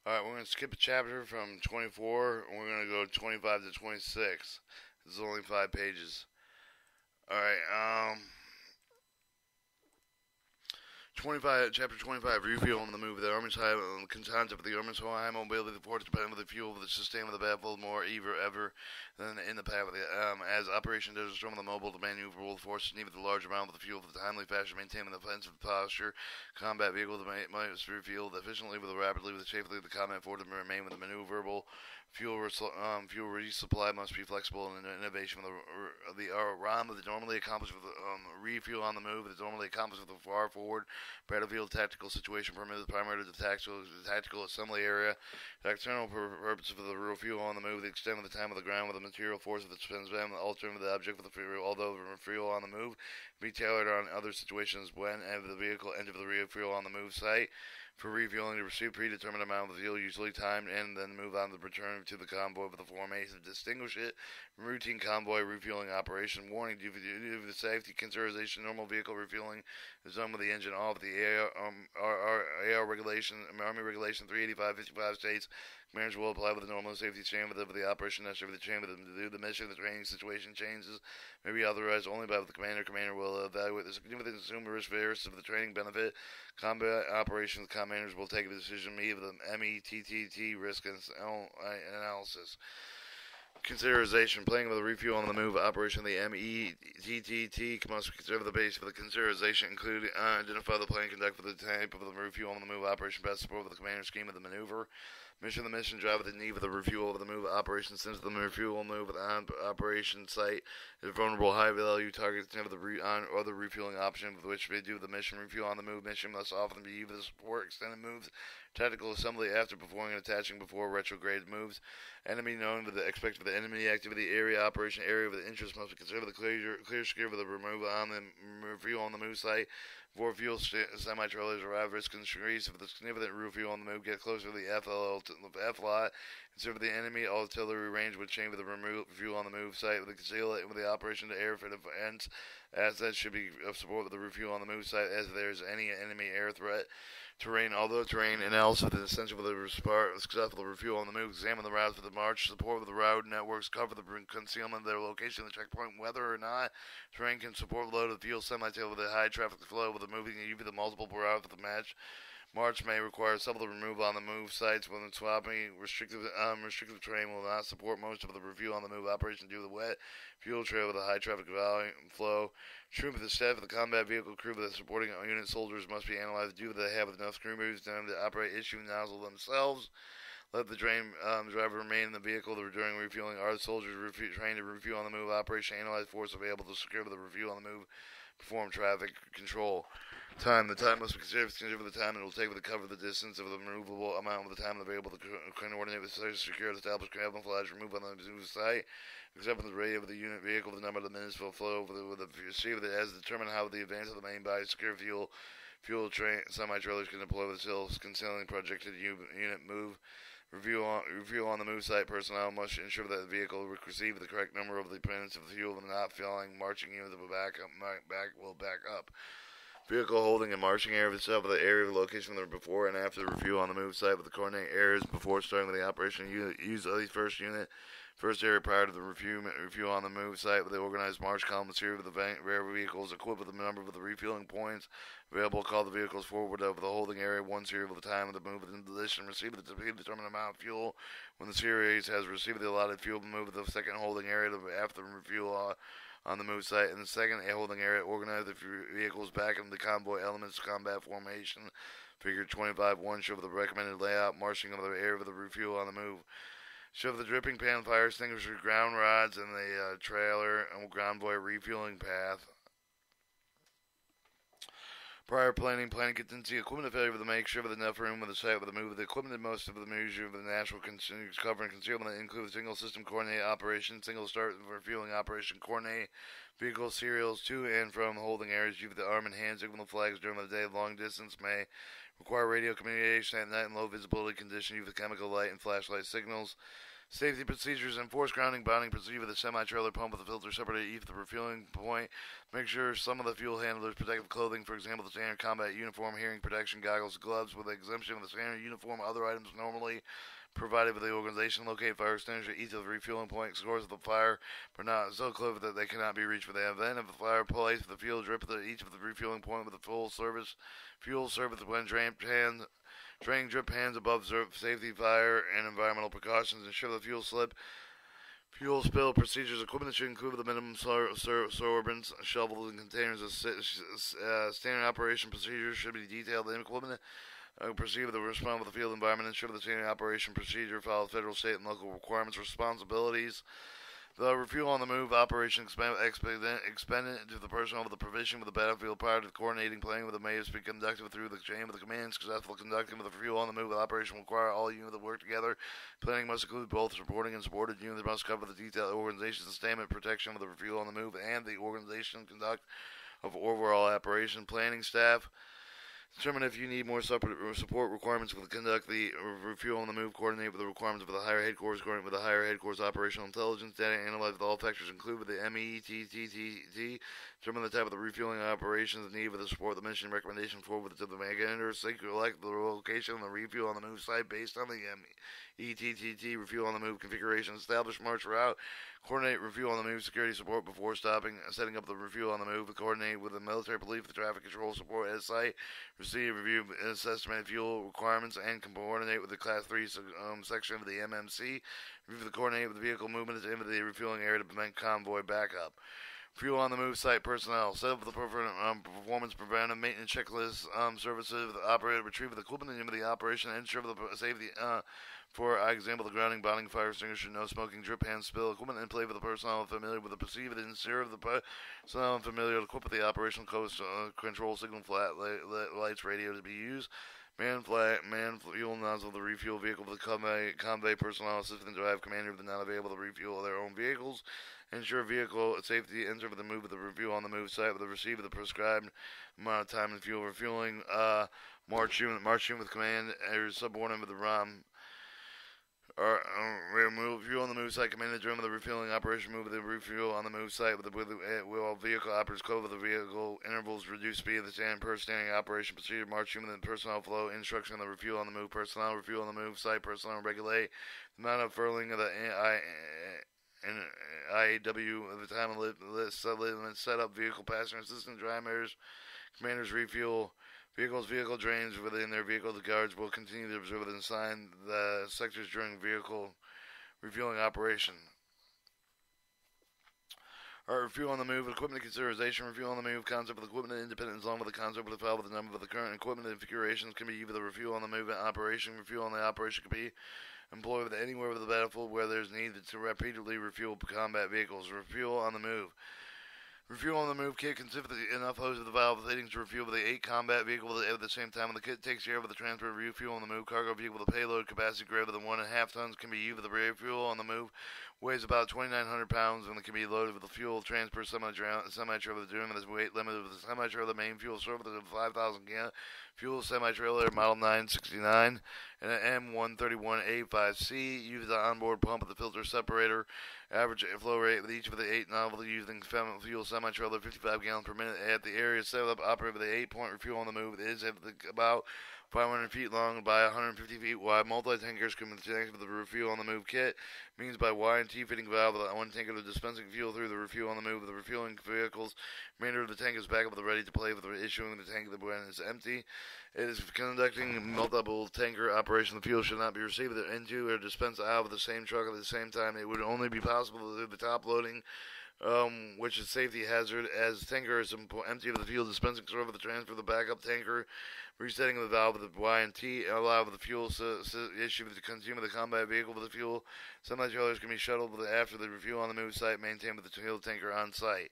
Alright, we're going to skip a chapter from 24, and we're going to go 25 to 26. This is only 5 pages. Alright, 25, chapter 25, refuel on the move. The Army's high content of the Army's high mobility, the force dependent with the fuel of the sustain of the battlefield more ever than in the path of the, as Operation Desert Storm, the mobile, the maneuverable forces need the large amount of the fuel for the timely fashion, maintaining the offensive posture, combat vehicle must refuel efficiently with rapidly with safely the combat forward to remain with the maneuverable. Fuel resupply must be flexible and innovation. The ROM that normally accomplished with refuel on the move is normally accomplished with a far forward battlefield tactical situation permitted primarily to the tactical assembly area. The external purpose of the refuel on the move, the extent of the time of the ground with the material force of the spins the alternative of the object with the fuel, although the refuel on the move be tailored on other situations when the vehicle enters the refuel on the move site. For refueling, to receive predetermined amount of fuel, usually timed, and then move on to return to the convoy with the formation. Distinguish it from routine convoy refueling operation. Warning: due to the safety consideration, normal vehicle refueling is done with the engine off. The AR regulation, Army Regulation 385/55 states commanders will apply with the normal safety chamber for the operation necessary for the chamber to do the mission. The training situation changes may be authorized only by the commander. Commander will evaluate the significant consumer risk various of the training benefit. Combat operations commanders will take a decision made with the METTT risk analysis. Consideration: playing with a refuel on the move operation. The METTT must consider the base for the consideration, include identify the plan, conduct for the type of the refuel on the move operation, best support for the commander scheme of the maneuver. Mission: the mission drive with the need for the refuel of the move operation. Since the refuel move on operation site is vulnerable, high value targets never on other refueling option with which they do the mission. Refuel on the move mission must often be used to support extended moves, tactical assembly after performing and attaching before retrograde moves. Enemy known with the expected for the enemy activity area operation area of the interest must be considered the clear secure for the removal on the refuel on the move site. Before fuel semi-trailers arrive, risk increase if the significant refuel on the move get closer to the F lot. Consider the enemy artillery range would change with the refuel on the move site. With the conceal it with the operation to air for ends. Assets should be of support with the refuel on the move site as there is any enemy air threat. Terrain, although terrain analysis is essential for the successful refuel on the move. Examine the routes for the march, support with the route networks, cover the concealment of their location, the checkpoint, whether or not terrain can support load of fuel semi-tail with a high traffic flow with the moving even the multiple routes for the match. March may require some of the removal on the move sites when swapping restrictive terrain will not support most of the refuel on the move operation due to the wet fuel trail with a high traffic volume flow. Troop of the staff of the combat vehicle crew of the supporting unit soldiers must be analyzed due to they have enough crew moves to operate issue nozzle themselves. Let the train driver remain in the vehicle during refueling. Our soldiers trained to refuel on the move operation. Analyze force available to secure the refuel on the move. Perform traffic control. Time. The time must be considered for the time it will take to cover the distance of the removable amount of the time available to coordinate with secure establish camouflage remove on the move site. Except for the rate of the unit vehicle, the number of the minutes will flow with the receiver that has determined how the advance of the main body secure fuel train semi-trailers can deploy with the concealing projected unit move. Review on the move site personnel must ensure that the vehicle will receive the correct number of the minutes of fuel and not failing. Marching units will back up. Vehicle holding and marching area of itself of the area of the location of the before and after the refuel on the move site with the coordinate areas before starting with the operation. Use the first area prior to the refuel on the move site with the organized march column series of the rear vehicles equipped with the number of the refueling points available. Call the vehicles forward over the holding area one series of the time of the move within the position. Receive the determined amount of fuel when the series has received the allotted fuel. Move to the second holding area after the refuel on the move site. In the second holding area, organize the vehicles back into the convoy elements combat formation. Figure 25-1 show the recommended layout, marching of the area of the refuel on the move. Show the dripping pan fire extinguisher, ground rods, and the trailer and convoy refueling path. Prior planning contingency, equipment failure with the make sure with enough room with the site with the move. The equipment and most of the measure of the natural cover and concealment include single system coordinate operation, single start refueling operation, coordinate vehicle serials to and from holding areas. Use the arm and hand signal flags during the day. Long distance may require radio communication at night and low visibility condition. Use the chemical light and flashlight signals. Safety procedures: enforce grounding, bonding procedure with the semi-trailer pump with the filter separated each the refueling point. Make sure some of the fuel handlers protective clothing, for example, the standard combat uniform, hearing protection, goggles, gloves, with the exemption of the standard uniform, other items normally provided by the organization. Locate fire extinguisher at each of the refueling point. Scores of the fire but not so close that they cannot be reached with the event of the fire. Place the fuel drip at each of the refueling point with a full service fuel service when draining drip pans above safety, fire, and environmental precautions. Ensure the fuel slip. Fuel spill procedures. Equipment should include the minimum sorbents, shovels, and containers. Standard operation procedures should be detailed. The equipment proceed with the response with the field environment. Ensure the standard operation procedure follows federal, state, and local requirements. Responsibilities: the refuel on the move operation expended to the personnel with the provision with the battlefield prior to the coordinating planning with the mayors be conducted through the chain of the command. Successful conducting with the refuel on the move operation will require all units to work together. Planning must include both supporting and supported units. Must cover the detailed organization, sustainment, protection of the refuel on the move, and the organization conduct of overall operation. Planning staff: determine if you need more support requirements for the conduct the refuel on the move. Coordinate with the requirements of the higher headquarters. Coordinate with the higher headquarters operational intelligence. Data analyze with all factors included with the METTT. Determine the type of the refueling operations need with the support the mission recommendation forward to the manager. Select the location of the refuel on the move site based on the METTT refuel on the move configuration. Establish march route. Coordinate refuel on the move security support before setting up the refuel on the move. Coordinate with the military police, the traffic control support at site. Receive, review, estimated fuel requirements, and coordinate with the Class 3 section of the MMC. Review the coordinate with the vehicle movement at the end of the refueling area to prevent convoy backup. Fuel on the move site personnel. Set up the performance preventive maintenance checklist services. The operator retrieve the equipment at the end of the operation and ensure the safety. For example, the grounding, bonding, fire extinguisher, no smoking, drip pan spill, equipment in play for the personnel familiar with the procedure, the ensure of the personnel familiar to equip with the operational coast control signal flat lights radio to be used. Man fuel nozzle of the refuel vehicle for the convey personnel assistant drive commander if they're not available to refuel their own vehicles. Ensure vehicle safety. Enter with the move of the refuel on the move site with the receive of the prescribed amount of time and fuel refueling. March unit with command or subordinate with the ROM. Remove fuel on the move site. Command the drum of the refueling operation. Move the refuel on the move site with the vehicle operators code with the vehicle intervals. Reduce speed of the standing operation procedure. March unit and personnel flow. Instruction on the refuel on the move personnel. Refuel on the move site personnel. Regulate the amount of furling of the IAW at the time of set up vehicle passenger assistant drivers. Commanders refuel. Vehicle drains within their vehicle. The guards will continue to observe and assign the sectors during vehicle refueling operation. Refuel on the move, equipment consideration, refuel on the move, concept of equipment independence along with the concept of the file with the number of the current equipment configurations can be used with the refuel on the move operation. Refuel on the operation can be employed with anywhere with the battlefield where there's need to repeatedly refuel combat vehicles. Refuel on the move. Refuel on the move kit consists of enough hose of the valve leading to refuel with the 8 combat vehicle at the same time. When the kit takes care of the transfer of refuel on the move, cargo vehicle with a payload capacity greater than 1.5 tons can be used with the refuel on the move. Weighs about 2,900 pounds and it can be loaded with the fuel transfer semi-trailer during this weight limit of the semi-trailer main fuel service of 5,000 gallon fuel semi-trailer model 969 and an M131A5C. Use the onboard pump with the filter separator. Average flow rate with each of the 8 novel using fuel semi-trailer 55 gallons per minute at the area set up. Operate with the 8-point refuel on the move. It is about 500 feet long by 150 feet wide. Multi-tankers can be connected with the refuel on the move kit. Means by Y and T fitting valve with one tanker to dispensing fuel through the refuel on the move with the refueling vehicles. Remainder of the tank is back up with the ready to play with the issuing the tank when it's empty. It is conducting multiple tanker operation. The fuel should not be received into or dispensed out of the same truck at the same time. It would only be possible to do the top loading, which is safety hazard, as the tanker is empty of the fuel dispensing over the transfer of the backup tanker, resetting the valve with the Y and T, allow the fuel issue to consume the combat vehicle with the fuel. Semi-trailers can be shuttled after the refuel on the move site, maintained with the fuel tanker on site.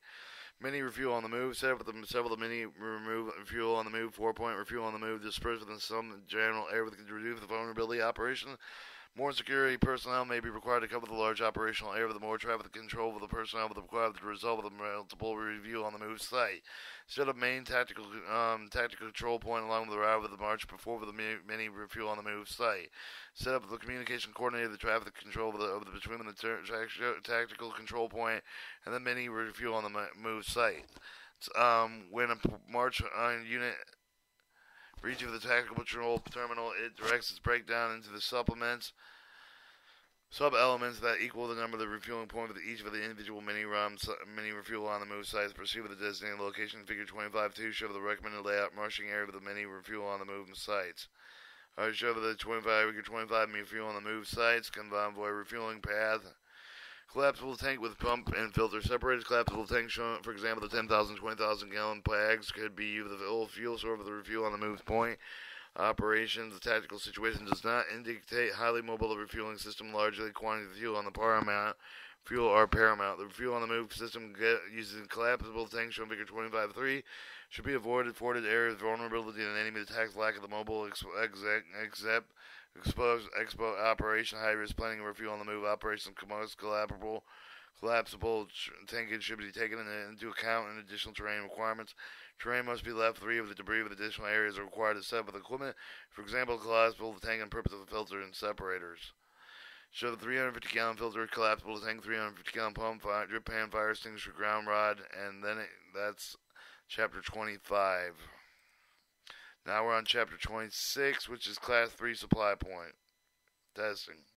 Mini refuel on the move, set up with several of the mini remove fuel on the move, 4-point refuel on the move, dispersed within some general area with reduce the vulnerability operation. More security personnel may be required to cover the large operational area with more traffic control of the personnel with required to result of the multiple review on the move site. Set up main tactical control point along the route of the march before the mini refuel on the move site. Set up the communication coordinator of the traffic control between the tactical control point and the mini refuel on the move site. When a march unit reaches the tactical control terminal, it directs its breakdown into the sub-elements that equal the number of the refueling point for each of the individual mini refuel on the move sites. Proceed with the designated location. Figure 25.2 show the recommended layout marching area of the mini refuel on the move sites. Show the 25 refuel on the move sites. Convoy refueling path. Collapsible tank with pump and filter separated. Collapsible tank shown, for example, the 10,000, 20,000 gallon bags could be used the old fuel source for the refuel on the move point. Operations, the tactical situation does not indicate highly mobile refueling system. Largely, quantity of fuel on the fuel are paramount. The fuel on the move system using collapsible tank shown figure 25.3 should be avoided. Forwarded areas of vulnerability and enemy attacks. Lack of the mobile exposed operation, high risk planning and refuel on the move operations. Collapsible tankage should be taken into account in additional terrain requirements. Terrain must be left free of the debris of additional areas are required to set up with equipment. For example, collapsible tank and purpose of the filter and separators. Show the 350 gallon filter, collapsible tank, 350 gallon pump, drip pan, fire extinguisher, ground rod, and then that's chapter 25. Now we're on chapter 26, which is class 3 supply point. Testing.